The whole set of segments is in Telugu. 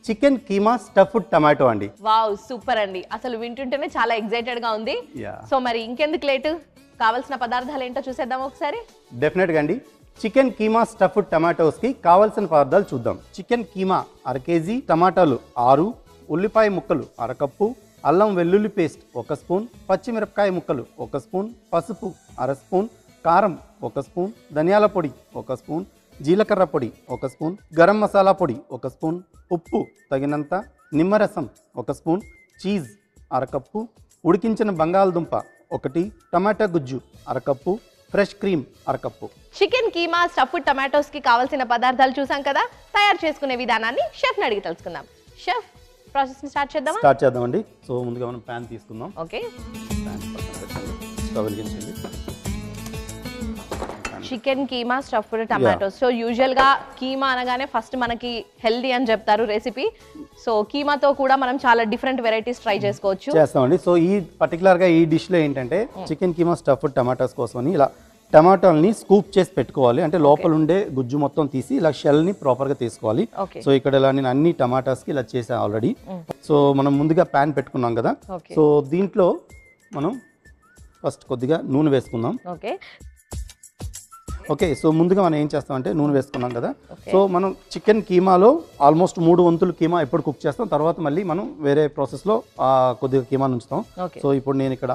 చికెన్ కీమా స్టఫ్డ్ టమాటో అండి. వావ్, సూపర్ అండి. అసలు వింటుంటేనే చాలా ఎక్సైటెడ్ గా ఉంది. సో మరి ఇంకెందుకు లేటు, కావాల్సిన పదార్థాలు ఏంటో చూసేద్దాం ఒకసారి. డెఫినెట్ గా అండి. చికెన్ కీమా స్టఫ్డ్ టమాటోస్ కి కావాల్సిన పదార్థాలు చూద్దాం. చికెన్ కీమా 1/2 కేజీ, టమాటాలు 6, ఉల్లిపాయ ముక్కలు 1/2 కప్పు, అల్లం వెల్లుల్లి పేస్ట్ 1 స్పూన్, పచ్చిమిరపకాయ ముక్కలు 1 స్పూన్, పసుపు 1/2 స్పూన్, కారం 1 స్పూన్, ధనియాల పొడి 1 స్పూన్, జీలకర్ర పొడి 1 స్పూన్, గరం మసాలా పొడి 1 స్పూన్, ఉప్పు తగినంత, నిమ్మరసం 1 స్పూన్, చీజ్ 1/2 కప్పు, ఉడికించిన బంగాళదుంప 1, టమాటా గుజ్జు 1/2 cup, fresh cream 1/2 cup. Chicken keema stuffed tomatoes కి కావాల్సిన పదార్థాలు చూసాం కదా. తయారు చేసుకునే విధానాన్ని షెఫ్ ని అడిగి తెలుసుకుందాం. షెఫ్, ప్రాసెస్ ని స్టార్ట్ చేద్దామండి. సో ముందుగా మనం ప్యాన్ తీసుకుందాం. ఓకే. ప్యాన్ పక్కన పెట్టండి, స్టవ్ వెలిగించండి. Chicken keema stuffed tomatoes. So usual గా కీమా అనగానే ఫస్ట్ మనకి హెల్దీ అని చెప్తారు రెసిపీ. సో కీమాతో కూడా మనం చాలా డిఫరెంట్ వెరైటీస్ ట్రై చేస్తామండి. సో ఈ పర్టికులర్ గా ఈ డిష్ లో ఏంటంటే చికెన్ కీమా స్టఫ్డ్ టమాటోస్ కోసమని ఇలా టమాటాలని స్కూప్ చేసి పెట్టుకోవాలి. అంటే లోపల ఉండే గుజ్జు మొత్తం తీసి ఇలా షెల్ ని ప్రాపర్ గా తీసుకోవాలి. సో ఇక్కడ ఇలా నేను అన్ని టమాటాస్ కి ఇలా చేసాను ఆల్రెడీ. సో మనం ముందుగా ప్యాన్ పెట్టుకున్నాం కదా. సో దీంట్లో మనం ఫస్ట్ కొద్దిగా నూనె వేసుకుందాం. ఓకే. సో ముందుగా మనం ఏం చేస్తామంటే నూనె వేసుకున్నాం కదా. సో మనం చికెన్ కీమాలో ఆల్మోస్ట్ 3 వంతులు కీమా ఎప్పుడు కుక్ చేస్తాం, తర్వాత మళ్ళీ మనం వేరే ప్రాసెస్లో కొద్దిగా కీమాని ఉంచుతాం. సో ఇప్పుడు నేను ఇక్కడ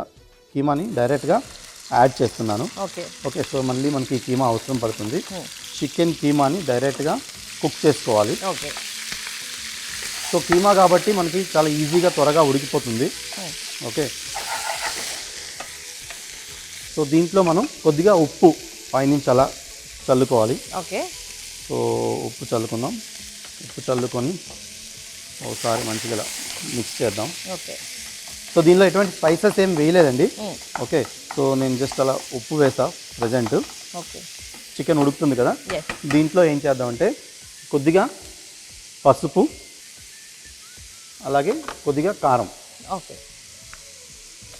కీమాని డైరెక్ట్గా యాడ్ చేస్తున్నాను. ఓకే. సో మళ్ళీ మనకి కీమా అవసరం పడుతుంది. చికెన్ కీమాని డైరెక్ట్గా కుక్ చేసుకోవాలి. సో కీమా కాబట్టి మనకి చాలా ఈజీగా త్వరగా ఉడికిపోతుంది. ఓకే. సో దీంట్లో మనం కొద్దిగా ఉప్పు పైనుంచి అలా చల్లుకోవాలి. సో ఉప్పు చల్లుకుందాం. ఉప్పు చల్లుకొని ఒకసారి మంచిగా మిక్స్ చేద్దాం. సో దీనిలో ఎటువంటి స్పైసెస్ ఏం వేయలేదండి. ఓకే. సో నేను జస్ట్ అలా ఉప్పు వేసా ప్రజెంట్. చికెన్ ఉడుకుతుంది కదా. దీంట్లో ఏం చేద్దామంటే కొద్దిగా పసుపు, అలాగే కొద్దిగా కారం.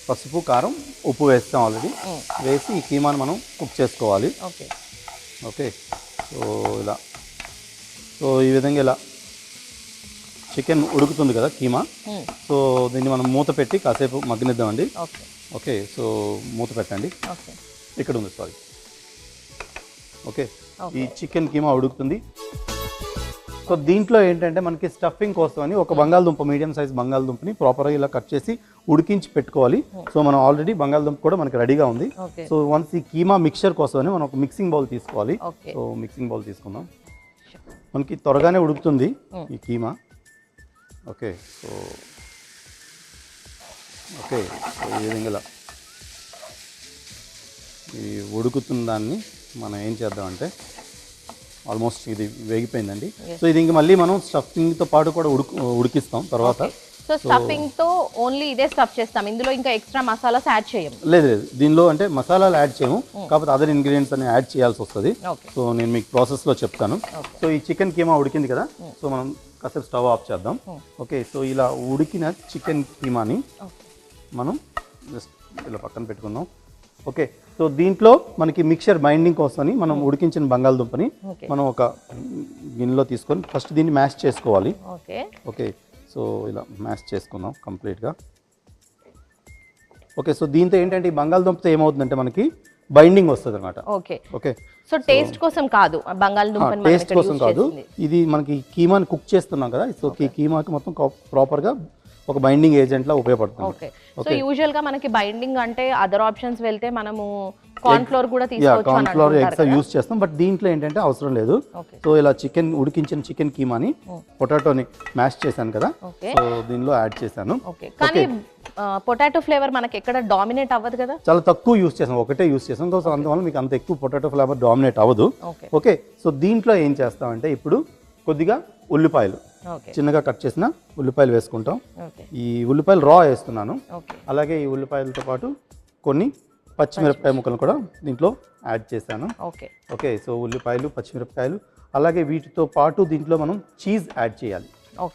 పసుపు, కారం, ఉప్పు వేస్తాం ఆల్రెడీ. వేసి ఈ కీమాను మనం కుక్ చేసుకోవాలి. ఓకే. సో ఇలా, సో ఈ విధంగా ఇలా చికెన్ ఉడుకుతుంది కదా కీమా. సో దీన్ని మనం మూత పెట్టి కాసేపు మగ్గనిద్దామండి. ఓకే. సో మూత పెట్టండి. ఇక్కడ ఉంది, సారీ. ఓకే. ఈ చికెన్ కీమా ఉడుకుతుంది. సో దీంట్లో ఏంటంటే మనకి స్టఫింగ్ కోసం అని ఒక బంగాళదుంప, మీడియం సైజ్ బంగాళదుంపని ప్రాపర్గా ఇలా కట్ చేసి ఉడికించి పెట్టుకోవాలి. సో మనం ఆల్రెడీ బంగాళదుంప కూడా మనకి రెడీగా ఉంది. సో వన్స్ ఈ కీమా మిక్చర్ కోసం అని మనం ఒక మిక్సింగ్ బౌల్ తీసుకోవాలి. సో మిక్సింగ్ బౌల్ తీసుకుందాం. మనకి త్వరగానే ఉడుకుతుంది ఈ keema. Okay. So okay. So ఈ విధంగా ఈ ఉడుకుతున్న దాన్ని మనం ఏం చేద్దామంటే ఆల్మోస్ట్ ఇది వేగిపోయిందండి. సో ఇది ఇంక మళ్ళీ మనం స్టఫింగ్తో పాటు కూడా ఉడికిస్తాం తర్వాత. సో స్టఫింగ్ తో ఓన్లీ ఇదే స్టఫ్ చేస్తాం, ఇందులో ఇంకా ఎక్స్ట్రా మసాలాస్ యాడ్ చేయము? లేదు, దీనిలో అంటే మసాలాలు యాడ్ చేయము, కాకపోతే అదర్ ఇంగ్రీడియంట్స్ అని యాడ్ చేయాల్సి వస్తుంది. సో నేను మీకు ప్రాసెస్లో చెప్తాను. సో ఈ చికెన్ కీమా ఉడికింది కదా. సో మనం కాసేపు స్టవ్ ఆఫ్ చేద్దాం. ఓకే. సో ఇలా ఉడికిన చికెన్ కీమాని మనం జస్ట్ ఇలా పక్కన పెట్టుకుందాం. ఓకే. సో దీంట్లో మనకి మిక్చర్ బైండింగ్ కోసమని మనం ఉడికించిన బంగాళదుంపని మనం ఒక గిన్నెలో తీసుకొని ఫస్ట్ దీన్ని మ్యాష్ చేసుకోవాలి. ఓకే. సో ఇలా మ్యాష్ చేసుకుందాం కంప్లీట్గా. ఓకే. సో దీంతో ఏంటంటే ఈ బంగాళదుంపతో ఏమవుతుందంటే మనకి బైండింగ్ వస్తుంది అనమాట. ఓకే. సో టేస్ట్ కోసం కాదు, బంగాళదుంపని టేస్ట్ కోసం కాదు, ఇది మనకి కీమాని కుక్ చేస్తున్నాం కదా. సో ఈ కీమాకి మొత్తం ప్రాపర్గా ఒక బైండింగ్ ఏజెంట్ లా ఉపయోగపడుతుంది. ఓకే. సో యూజువల్ గా మనకి బైండింగ్ అంటే అదర్ ఆప్షన్స్ వెళ్తే మనము కార్న్ ఫ్లోర్ కూడా తీసుకోవచ్చు, కార్న్ ఫ్లోర్ ఎగ్స్ యూస్ చేస్తాం. బట్ దీంట్లో ఏంటంటే అవసరం లేదు. సో ఇలా చికెన్ ఉడికించిన చికెన్ కీమాని పొటాటోని మ్యాష్ చేశాను కదా. సో దీనిలో యాడ్ చేశాను. కానీ పొటాటో ఫ్లేవర్ మనకి ఎక్కడ డామినేట్ అవ్వదు కదా, చాలా తక్కువ యూస్ చేసాం, ఒకటే యూస్ చేసాం. సో అందువల్ల మీకు అంత ఎక్కువ పొటాటో ఫ్లేవర్ డామినేట్ అవ్వదు. ఓకే. సో దీంట్లో ఏం చేస్తామంటే ఇప్పుడు కొద్దిగా ఉల్లిపాయలు, చిన్నగా కట్ చేసిన ఉల్లిపాయలు వేసుకుంటాం. ఈ ఉల్లిపాయలు రా వేస్తున్నాను. అలాగే ఈ ఉల్లిపాయలతో పాటు కొన్ని పచ్చిమిరపకాయ ముక్కలు కూడా దీంట్లో యాడ్ చేశాను. ఓకే. సో ఉల్లిపాయలు, పచ్చిమిరపకాయలు, అలాగే వీటితో పాటు దీంట్లో మనం చీజ్ యాడ్ చేయాలి.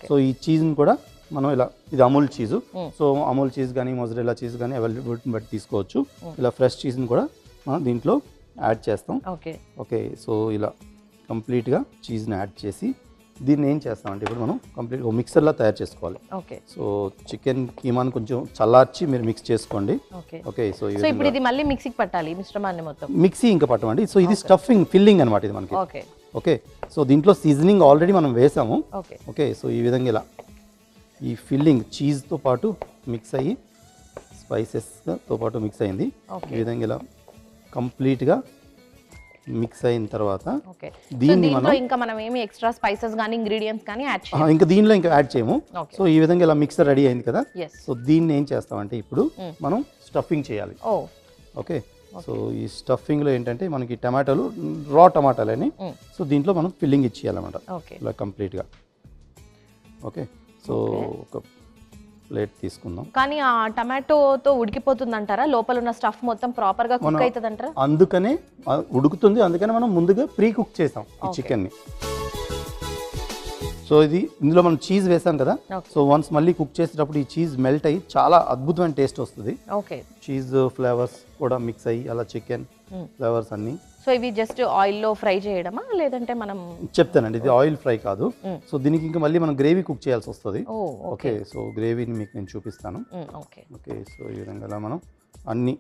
సో ఈ చీజ్ని కూడా మనం ఇలా, ఇది Amul cheese. So Amul cheese కానీ మొజరెల్లా చీజ్ కానీ అవైలబిలిటీని బట్టి తీసుకోవచ్చు. ఇలా ఫ్రెష్ చీజ్ని కూడా మనం దీంట్లో యాడ్ చేస్తాం. ఓకే. సో ఇలా కంప్లీట్గా చీజ్ని యాడ్ చేసి దీన్ని ఏం చేస్తామంటే ఇప్పుడు మనం కంప్లీట్ మిక్సర్లా తయారు చేసుకోవాలి. ఓకే. సో చికెన్ కీమాని కొంచెం చల్లార్చి మీరు మిక్స్ చేసుకోండి. ఓకే. సో ఇప్పుడు ఇది మళ్ళీ మిక్సీకి పట్టాలి మిశ్రమాన్ని మొత్తం. మిక్సీ ఇంకా పట్టమండి. సో ఇది స్టఫింగ్ ఫిల్లింగ్ అనమాట ఇది మనకి. ఓకే. ఓకే. సో దీంట్లో సీజనింగ్ ఆల్రెడీ మనం వేసాము. ఓకే. ఓకే. సో ఈ విధంగా ఇలా ఈ ఫిల్లింగ్ చీజ్తో పాటు మిక్స్ అయ్యి స్పైసెస్తో పాటు మిక్స్ అయింది. ఈ విధంగా ఇలా కంప్లీట్గా మిక్స్ అయిన తర్వాత దీన్ని ఇంకా మనం ఏమి ఎక్స్ట్రా స్పైసెస్ కానీ ఇంగ్రీడియంట్స్ కానీ యాడ్ చేయాలి. ఇంకా దీనిలో ఇంకా యాడ్ చేయము. సో ఈ విధంగా ఇలా మిక్సర్ రెడీ అయింది కదా. సో దీన్ని ఏం చేస్తామంటే ఇప్పుడు మనం స్టఫింగ్ చేయాలి. ఓకే. సో ఈ స్టఫింగ్లో ఏంటంటే మనకి టమాటాలు రా టమాటాలని, సో దీంట్లో మనం ఫిల్లింగ్ ఇచ్చేయాలన్నమాట ఇలా కంప్లీట్గా. ఓకే. సో ఒక ప్లేట్ తీసుకుందాం. కానీ ఆ టమాటోతో ఉడికిపోతుంది అంటారా? లోపల ఉన్న స్టఫ్ మొత్తం ప్రాపర్గా కుక్ అవుతుంది అంటారా? అందుకనే ఉడుకుతుంది, అందుకనే మనం ముందుగా ప్రీ కుక్ చేసాం ఈ చికెన్ని. సో ఇందులో మనం చీజ్ వేసాం కదా. సో వన్స్ మళ్ళీ కుక్ చేసేటప్పుడు ఈ చీజ్ మెల్ట్ అయ్యి చాలా అద్భుతమైన టేస్ట్ వస్తుంది. ఓకే. చీజ్ ఫ్లేవర్స్ కూడా మిక్స్ అయ్యి అలా చికెన్ ఫ్లేవర్స్ అన్ని. సో ఇవి జస్ట్ ఆయిల్లో ఫ్రై చేయడమా లేదంటే మనం? చెప్తానండి, ఇది ఆయిల్ ఫ్రై కాదు. సో దీనికి ఇంకా మళ్ళీ మనం గ్రేవీ కుక్ చేయాల్సి వస్తుంది. ఓకే. సో గ్రేవీని మీకు నేను చూపిస్తాను. ఓకే. ఓకే. సో ఈ విధంగా ఇలా మనం అన్ని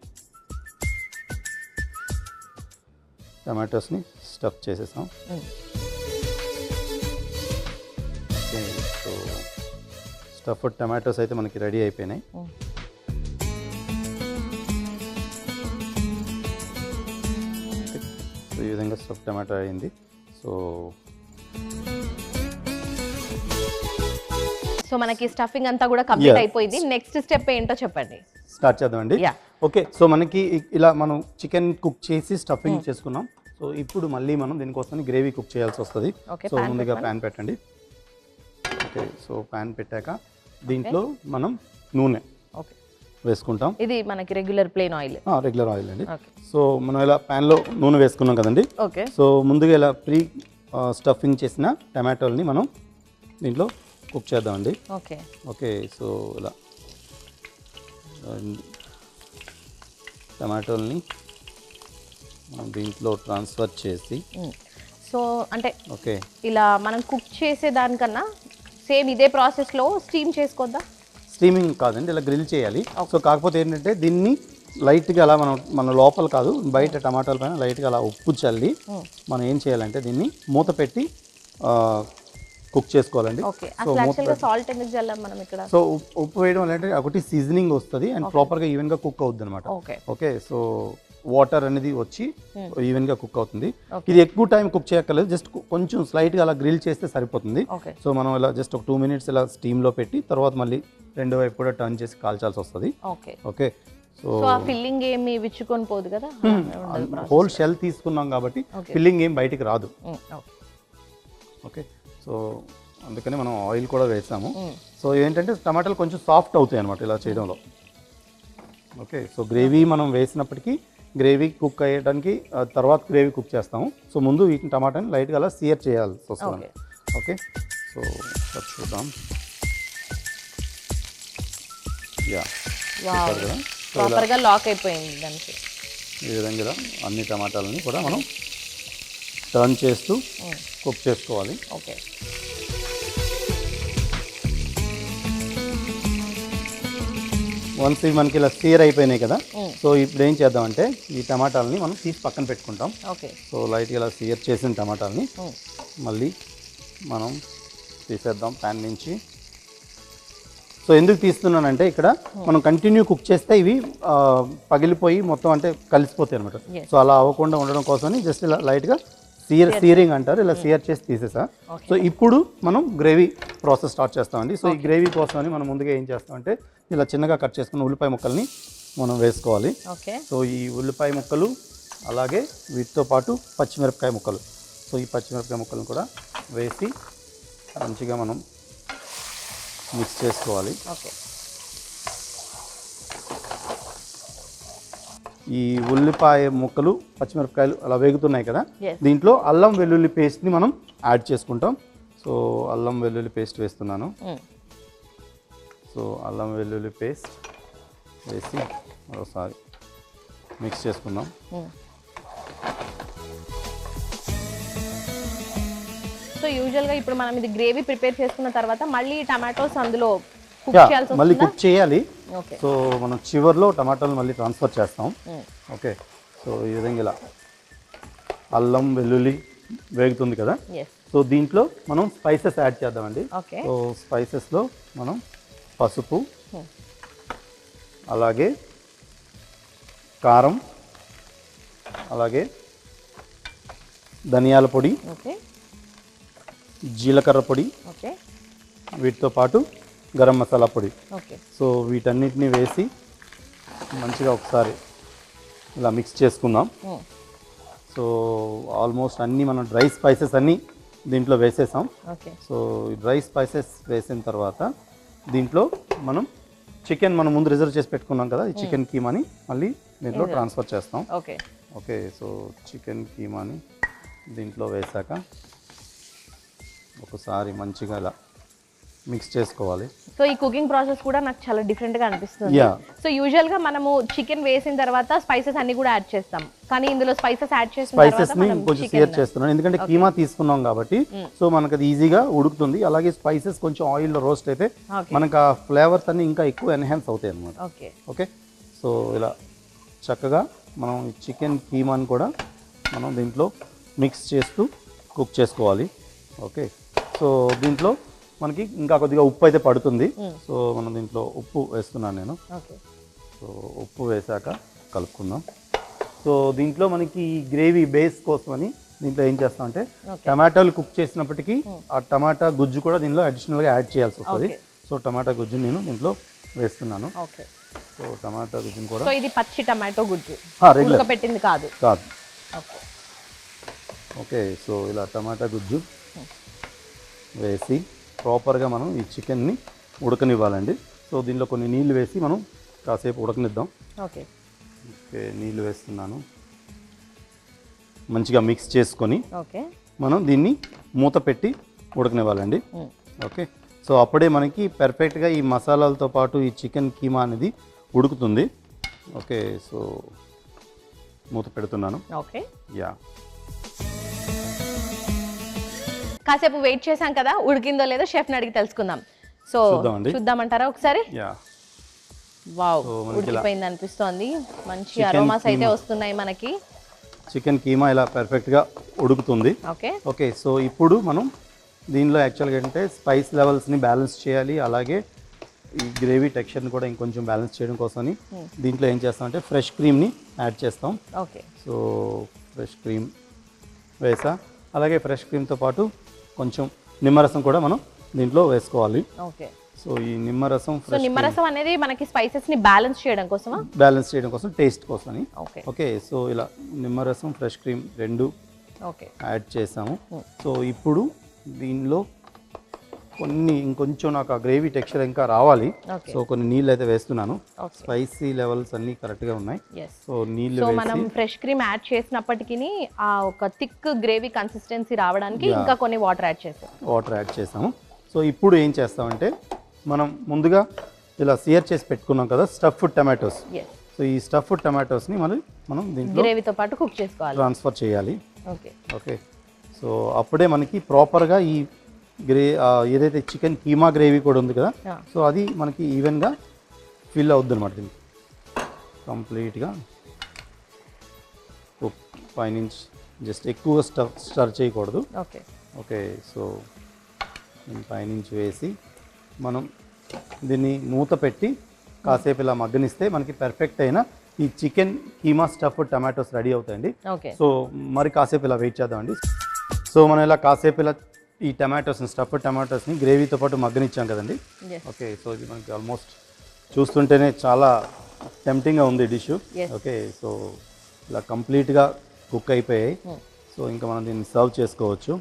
టమాటోస్ని స్టఫ్ చేసేసాం. ఓకే. సో స్టఫ్డ్ టమాటోస్ అయితే మనకి రెడీ అయిపోయినాయి. ఈ విధంగా స్టఫ్ టమాటో అయింది. సో మనకి స్టఫింగ్ అంతా కూడా కంప్లీట్ అయిపోయింది. నెక్స్ట్ స్టెప్ ఏంటో చెప్పండి. స్టార్ట్ చేద్దామండి. ఓకే. సో మనకి ఇలా మనం చికెన్ కుక్ చేసి స్టఫింగ్ చేసుకున్నాం. సో ఇప్పుడు మళ్ళీ మనం దీనికోసం గ్రేవీ కుక్ చేయాల్సి వస్తుంది. సో ముందుగా ప్యాన్ పెట్టండి. ఓకే. సో ప్యాన్ పెట్టాక దీంట్లో మనం నూనె వేసుకుంటాం. ఇది మనకి regular plain oil. Regular oil అండి. సో మనం ఇలా ప్యాన్లో నూనె వేసుకున్నాం కదండి. ఓకే. సో ముందుగా ఇలా ప్రీ స్టఫింగ్ చేసిన టమాటోల్ని మనం దీంట్లో కుక్ చేద్దామండి. ఓకే. ఓకే. సో ఇలా టమాటోల్ని మనం దీంట్లో ట్రాన్స్ఫర్ చేసి, సో అంటే ఓకే ఇలా మనం కుక్ చేసే దానికన్నా సేమ్ ఇదే ప్రాసెస్లో స్టీమ్ చేసుకోద్దా? స్టీమింగ్ కాదండి, ఇలా గ్రిల్ చేయాలి. సో కాకపోతే ఏంటంటే దీన్ని లైట్గా అలా మన లోపల కాదు బయట టమాటాల పైన లైట్గా అలా ఉప్పు చల్లి మనం ఏం చేయాలంటే దీన్ని మూత పెట్టి కుక్ చేసుకోవాలండి. సో ఉప్పు వేయడం వల్ల అంటే ఒకటి సీజనింగ్ వస్తుంది అండ్ ప్రాపర్గా ఈవెన్గా కుక్ అవుతుంది అనమాట. ఓకే. సో వాటర్ అనేది వచ్చి ఈవెన్గా కుక్ అవుతుంది. ఇది ఎక్కువ టైం కుక్ చేయక్కర్లేదు, జస్ట్ కొంచెం స్లైట్గా అలా గ్రిల్ చేస్తే సరిపోతుంది. సో మనం ఇలా జస్ట్ ఒక 2 minutes ఇలా స్టీమ్లో పెట్టి తర్వాత మళ్ళీ రెండు వైపు కూడా టర్న్ చేసి కాల్చాల్సి వస్తుంది. ఓకే. సో ఫిల్లింగ్ ఏమి విచ్చుకొని పోదు కదా, హోల్ షెల్ తీసుకున్నాం కాబట్టి ఫిల్లింగ్ ఏం బయటికి రాదు. ఓకే. సో అందుకని మనం ఆయిల్ కూడా వేసాము. సో ఏంటంటే టమాటాలు కొంచెం సాఫ్ట్ అవుతాయి అనమాట ఇలా చేయడంలో. ఓకే. సో గ్రేవీ మనం వేసినప్పటికీ గ్రేవీ కుక్ అయ్యడానికి తర్వాత గ్రేవీ కుక్ చేస్తాము. సో ముందు వీటిని టమాటాని లైట్గా అలా సియర్ చేయాల్సి వస్తుంది. ఓకే. సో చూద్దాం. ప్రాపర్గా లాక్ అయిపోయింది దానికి. ఈ విధంగా అన్ని టమాటాలని కూడా మనం టర్న్ చేస్తూ కుక్ చేసుకోవాలి. ఓకే. వన్స్ ఇవి మనకి ఇలా స్టీర్ అయిపోయినాయి కదా. సో ఇప్పుడు ఏం చేద్దామంటే ఈ టమాటాలని మనం తీసి పక్కన పెట్టుకుంటాం. సో లైట్గా ఇలా స్టీర్ చేసిన టమాటాలని మళ్ళీ మనం తీసేద్దాం ప్యాన్ నుంచి. సో ఎందుకు తీస్తున్నానంటే ఇక్కడ మనం కంటిన్యూ కుక్ చేస్తే ఇవి పగిలిపోయి మొత్తం అంటే కలిసిపోతాయి అనమాట. సో అలా అవ్వకుండా ఉండడం కోసమని జస్ట్ ఇలా లైట్గా సీరింగ్ అంటారు, ఇలా సీర్ చేసి తీసేసా. సో ఇప్పుడు మనం గ్రేవీ ప్రాసెస్ స్టార్ట్ చేస్తామండి. సో ఈ గ్రేవీ కోసమని మనం ముందుగా ఏం చేస్తామంటే ఇలా చిన్నగా కట్ చేసుకున్న ఉల్లిపాయ ముక్కల్ని మనం వేసుకోవాలి. సో ఈ ఉల్లిపాయ ముక్కలు అలాగే వీటితో పాటు పచ్చిమిరపకాయ ముక్కలు, సో ఈ పచ్చిమిరపకాయ ముక్కలను కూడా వేసి మంచిగా మనం మిక్స్ చేసుకోవాలి. ఈ ఉల్లిపాయ ముక్కలు పచ్చిమిరపకాయలు అలా వేగుతున్నాయి కదా, దీంట్లో అల్లం వెల్లుల్లి పేస్ట్ని మనం యాడ్ చేసుకుంటాం. సో అల్లం వెల్లుల్లి పేస్ట్ వేస్తున్నాను. సో అల్లం వెల్లుల్లి పేస్ట్ వేసి మరోసారి మిక్స్ చేసుకుందాం. సో యూజువల్గా ఇప్పుడు మనం ఇది గ్రేవీ ప్రిపేర్ చేసుకున్న తర్వాత మళ్ళీ టమాటోస్ అందులో కుక్ యా చేయాల్సి మళ్ళీ వస్తుందా? కుక్ చేయాలి. ఓకే. సో మనం చివర్లో టమాటాలు మళ్ళీ ట్రాన్స్ఫర్ చేస్తాం. ఓకే, సో ఈ విధంగా ఇలా అల్లం వెల్లుల్లి వేగుతుంది కదా, ఎస్. సో దీంట్లో మనం స్పైసెస్ యాడ్ చేద్దామండి. ఓకే. సో స్పైసెస్లో మనం పసుపు, అలాగే కారం, అలాగే ధనియాల పొడి, ఓకే. జీలకర్ర పొడి, ఓకే. వీటితో పాటు గరం మసాలా పొడి. ఓకే. సో వీటన్నిటిని వేసి మంచిగా ఒకసారి ఇలా మిక్స్ చేసుకుందాం. సో ఆల్మోస్ట్ అన్నీ మనం డ్రై స్పైసెస్ అన్నీ దీంట్లో వేసేసాం. ఓకే. సో ఈ డ్రై స్పైసెస్ వేసిన తర్వాత దీంట్లో మనం చికెన్ మనం ముందు రిజర్వ్ చేసి పెట్టుకున్నాం కదా, ఈ చికెన్ కీమాని మళ్ళీ దీంట్లో ట్రాన్స్ఫర్ చేస్తాం. ఓకే. ఓకే, సో చికెన్ కీమాని దీంట్లో వేసాక ఒకసారి మంచిగా ఇలా మిక్స్ చేసుకోవాలి. సో ఈ కుకింగ్ ప్రాసెస్ కూడా నాకు చాలా డిఫరెంట్ గా అనిపిస్తుంది. Yeah. సో యూజువల్ గా మనము చికెన్ వేసిన తర్వాత స్పైసెస్ అన్ని కూడా యాడ్ చేస్తాం, కానీ ఇందులో స్పైసెస్ యాడ్ చేసిన స్పైసెస్ తర్వాత ని మనం కొంచెం chicken- షేర్ చేస్తున్నాను ఎందుకంటే కీమా తీసుకున్నాం కాబట్టి సో మనకు అది ఈజీగా ఉడుకుతుంది. అలాగే స్పైసెస్ కొంచెం ఆయిల్లో రోస్ట్ అయితే Okay. మనకు ఆ ఫ్లేవర్స్ అన్ని ఇంకా ఎక్కువ ఎన్హాన్స్ అవుతాయి అన్నమాట. ఓకే. ఓకే, సో ఇలా చక్కగా మనం ఈ చికెన్ కీమాని కూడా మనం దీంట్లో మిక్స్ చేస్తూ కుక్ చేసుకోవాలి. ఓకే, సో దీంట్లో మనకి ఇంకా కొద్దిగా ఉప్పు అయితే పడుతుంది. సో మనం దీంట్లో ఉప్పు వేస్తున్నాను నేను. ఓకే. సో ఉప్పు వేసాక కలుపుకుందాం. సో దీంట్లో మనకి గ్రేవీ బేస్ కోసమని దీంట్లో ఏం చేస్తామంటే టమాటాలు కుక్ చేసినప్పటికీ ఆ టమాటా గుజ్జు కూడా దీనిలో అడిషనల్గా యాడ్ చేయాల్సి వస్తుంది. సో టమాటా గుజ్జు నేను దీంట్లో వేస్తున్నాను. ఓకే. సో టమాటా గుజ్జుని కూడా సో ఇది పచ్చి టమాటో గుజ్జు, రెగ్యులర్ ఉడకబెట్టింది కాదు. కాదు. ఓకే. ఓకే, సో ఇలా టమాటా గుజ్జు వేసి ప్రాపర్గా మనం ఈ చికెన్ని ఉడకనివ్వాలండి. సో దీనిలో కొన్ని నీళ్లు వేసి మనం కాసేపు ఉడకనిద్దాం. ఓకే. ఓకే, నీళ్ళు వేస్తున్నాను. మంచిగా మిక్స్ చేసుకొని ఓకే. మనం దీన్ని మూత పెట్టి ఉడకనివ్వాలండి. ఓకే, సో అప్పుడే మనకి పర్ఫెక్ట్గా ఈ మసాలాలతో పాటు ఈ చికెన్ కీమా అనేది ఉడుకుతుంది. ఓకే, సో మూత పెడుతున్నాను. ఓకే. యా, కాసేపు వెయిట్ చేశాం కదా, ఉడికిందో లేదో షెఫ్ని అడిగి తెలుసుకుందాం. సో చూద్దామండి. చూద్దామంటారా ఒకసారి? యా, వావ్, సో మనకి ఇలా ఉడికిపోయింది అనిపిస్తోంది. మంచి అరోమాస్ అయితే వస్తున్నాయి మనకి. చికెన్ కీమా ఇలా పర్ఫెక్ట్గా ఉడుకుతుంది. ఓకే. ఓకే, సో ఇప్పుడు మనం దీనిలో యాక్చువల్గా ఏంటంటే స్పైస్ లెవెల్స్ని బ్యాలెన్స్ చేయాలి. అలాగే ఈ గ్రేవీ టెక్స్చర్ని కూడా ఇంకొంచెం బ్యాలెన్స్ చేయడం కోసమని దీంట్లో ఏం చేస్తామంటే ఫ్రెష్ క్రీమ్ని యాడ్ చేస్తాం. ఓకే. సో ఫ్రెష్ క్రీమ్ వేసా, అలాగే ఫ్రెష్ క్రీమ్తో పాటు కొంచెం నిమ్మరసం కూడా మనం దీంట్లో వేసుకోవాలి. ఓకే. సో ఈ నిమ్మరసం సో నిమ్మరసం అనేది మనకి స్పైసెస్ ని బ్యాలెన్స్ చేయడం కోసమా? బ్యాలెన్స్ చేయడం కోసం, టేస్ట్ కోసమని. ఓకే. ఓకే, సో ఇలా నిమ్మరసం ఫ్రెష్ క్రీమ్ రెండు ఓకే యాడ్ చేసాము. సో ఇప్పుడు దీనిలో ఇంకొంచెం నాకు ఆ గ్రేవీ టెక్స్చర్ ఇంకా రావాలి. సో కొన్ని నీళ్ళు అయితే వేస్తున్నాను. స్పైసీ లెవెల్స్ అన్నీ కరెక్ట్గా ఉన్నాయి. సో నీళ్ళు మనం ఫ్రెష్ క్రీమ్ యాడ్ చేసినప్పటికీ ఆ ఒక థిక్ గ్రేవీ కన్సిస్టెన్సీ రావడానికి ఇంకా కొన్ని వాటర్ యాడ్ చేసాము. సో ఇప్పుడు ఏం చేస్తామంటే మనం ముందుగా ఇలా సియర్ చేసి పెట్టుకున్నాం కదా స్టఫ్డ్ టమాటోస్. సో ఈ స్టఫ్డ్ టమాటోస్ని మనం దీంట్లో గ్రేవీతో పాటు కుక్ చేసుకోవాలి, ట్రాన్స్ఫర్ చేయాలి. ఓకే. ఓకే, సో అప్పుడే మనకి ప్రాపర్గా ఈ ఏదైతే చికెన్ కీమా గ్రేవీ కూడా ఉంది కదా, సో అది మనకి ఈవెన్గా ఫిల్ అవుద్ది అనమాట. దీనికి కంప్లీట్గా పైనుంచి జస్ట్ ఎక్కువగా స్టర్ చేయకూడదు. ఓకే. ఓకే, సో పైనుంచి వేసి మనం దీన్ని మూత పెట్టి కాసేపు ఇలా మగ్గనిస్తే మనకి పర్ఫెక్ట్ అయిన ఈ chicken keema stuffed tomatoes ready అవుతాయండి. సో మరి కాసేపు ఇలా వెయిట్ చేద్దామండి. సో మనం ఇలా కాసేపు ఇలా ఈ టమాటోస్ని స్టఫ్డ్ టమాటోస్ని గ్రేవీతో పాటు మగ్గనిచ్చాం కదండి. ఓకే, సో ఇది మనకి ఆల్మోస్ట్ చూస్తుంటేనే చాలా టెంప్టింగ్గా ఉంది డిష్. ఓకే, సో ఇలా కంప్లీట్గా కుక్ అయిపోయాయి. సో ఇంకా మనం దీన్ని సర్వ్ చేసుకోవచ్చు.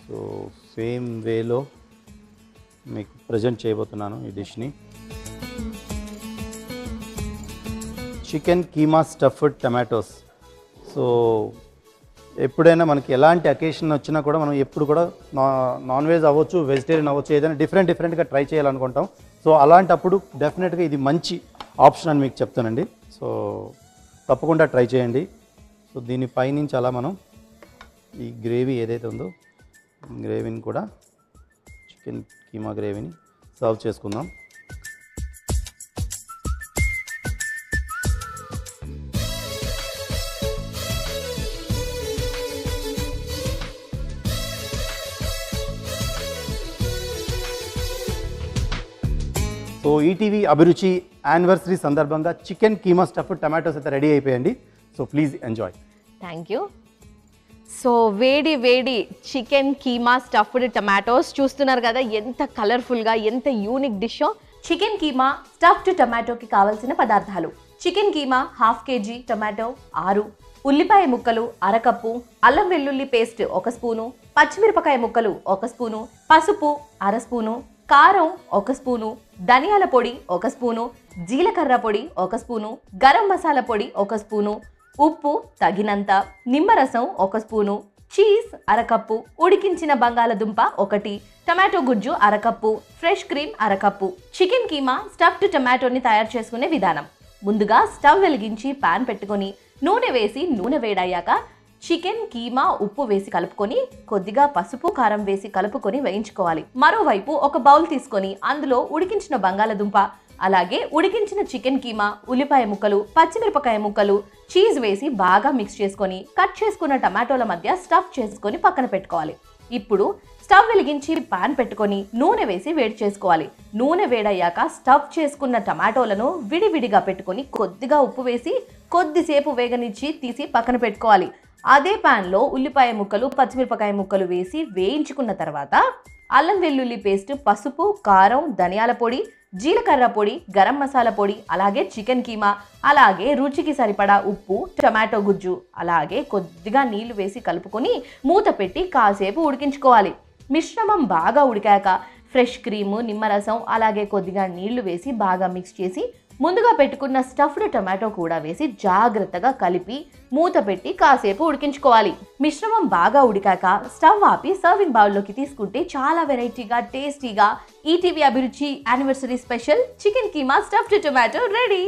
సో సేమ్ వేలో మీకు ప్రజెంట్ చేయబోతున్నాను ఈ డిష్ని. Chicken keema stuffed tomatoes. So ఎప్పుడైనా మనకి ఎలాంటి అకేషన్ వచ్చినా కూడా మనం ఎప్పుడు కూడా నాన్ వెజ్ అవ్వచ్చు, వెజిటేరియన్ అవ్వచ్చు, ఏదైనా డిఫరెంట్గా ట్రై చేయాలనుకుంటాం. సో అలాంటప్పుడు డెఫినెట్గా ఇది మంచి ఆప్షన్ అని మీకు చెప్తానండి. సో తప్పకుండా ట్రై చేయండి. సో దీని పైనుంచి అలా మనం ఈ గ్రేవీ ఏదైతే ఉందో గ్రేవీని కూడా చికెన్ కీమా గ్రేవీని సర్వ్ చేసుకుందాం. సో ఈటీవీ అభిరుచి యానివర్సరీ సందర్భంగా చికెన్ కీమా స్టఫ్డ్ టమాటోస్ అయితే రెడీ అయిపోయండి. So please enjoy. Thank you. So వేడి వేడి చికెన్ కీమా స్టఫ్డ్ టమాటోస్ చూస్తున్నారు కదా, ఎంత కలర్ఫుల్గా, ఎంత యూనిక్ డిషో. చికెన్ కీమా స్టఫ్డ్ టమాటోకి కావలసిన పదార్థాలు: చికెన్ కీమా ½ kg, టమాటో 6, ఉల్లిపాయ ముక్కలు అరకప్పు, అల్లం వెల్లుల్లి పేస్ట్ 1 స్పూను, పచ్చిమిరపకాయ ముక్కలు 1 స్పూను, పసుపు అర స్పూను, కారం 1 స్పూను, ధనియాల పొడి 1 స్పూను, జీలకర్ర పొడి 1 స్పూను, గరం మసాలా పొడి 1 స్పూను, ఉప్పు తగినంత, నిమ్మరసం 1 స్పూను, చీజ్ అరకప్పు, ఉడికించిన బంగాళదుంప 1, టమాటో గుజ్జు అరకప్పు, ఫ్రెష్ క్రీమ్ అరకప్పు. చికెన్ కీమా స్టఫ్డ్ టమాటోని తయారు చేసుకునే విధానం: ముందుగా స్టవ్ వెలిగించి పాన్ పెట్టుకొని నూనె వేసి నూనె వేడయ్యాక చికెన్ కీమా ఉప్పు వేసి కలుపుకొని కొద్దిగా పసుపు కారం వేసి కలుపుకొని వేయించుకోవాలి. మరోవైపు ఒక బౌల్ తీసుకొని అందులో ఉడికించిన బంగాళదుంప, అలాగే ఉడికించిన చికెన్ కీమా, ఉల్లిపాయ ముక్కలు, పచ్చిమిరపకాయ ముక్కలు, చీజ్ వేసి బాగా మిక్స్ చేసుకొని కట్ చేసుకున్న టమాటోల మధ్య స్టఫ్ చేసుకొని పక్కన పెట్టుకోవాలి. ఇప్పుడు స్టవ్ వెలిగించి పాన్ పెట్టుకొని నూనె వేసి వేడి చేసుకోవాలి. నూనె వేడయ్యాక స్టఫ్ చేసుకున్న టమాటోలను విడివిడిగా పెట్టుకొని కొద్దిగా ఉప్పు వేసి కొద్దిసేపు వేగనిచ్చి తీసి పక్కన పెట్టుకోవాలి. అదే పాన్లో ఉల్లిపాయ ముక్కలు, పచ్చిమిరపకాయ ముక్కలు వేసి వేయించుకున్న తర్వాత అల్లం వెల్లుల్లి పేస్ట్, పసుపు, కారం, ధనియాల పొడి, జీలకర్ర పొడి, గరం మసాలా పొడి, అలాగే చికెన్ కీమా, అలాగే రుచికి సరిపడా ఉప్పు, టమాటో గుజ్జు, అలాగే కొద్దిగా నీళ్లు వేసి కలుపుకొని మూత పెట్టి కాసేపు ఉడికించుకోవాలి. మిశ్రమం బాగా ఉడికాక ఫ్రెష్ క్రీము, నిమ్మరసం, అలాగే కొద్దిగా నీళ్లు వేసి బాగా మిక్స్ చేసి ముందుగా పెట్టుకున్న స్టఫ్డ్ టమాటో కూడా వేసి జాగ్రత్తగా కలిపి మూత పెట్టి కాసేపు ఉడికించుకోవాలి. మిశ్రమం బాగా ఉడికాక స్టవ్ ఆపి సర్వింగ్ బౌల్లోకి తీసుకుంటే చాలా వెరైటీగా, టేస్టీగా ETV Abhiruchi anniversary special chicken keema stuffed tomato ready.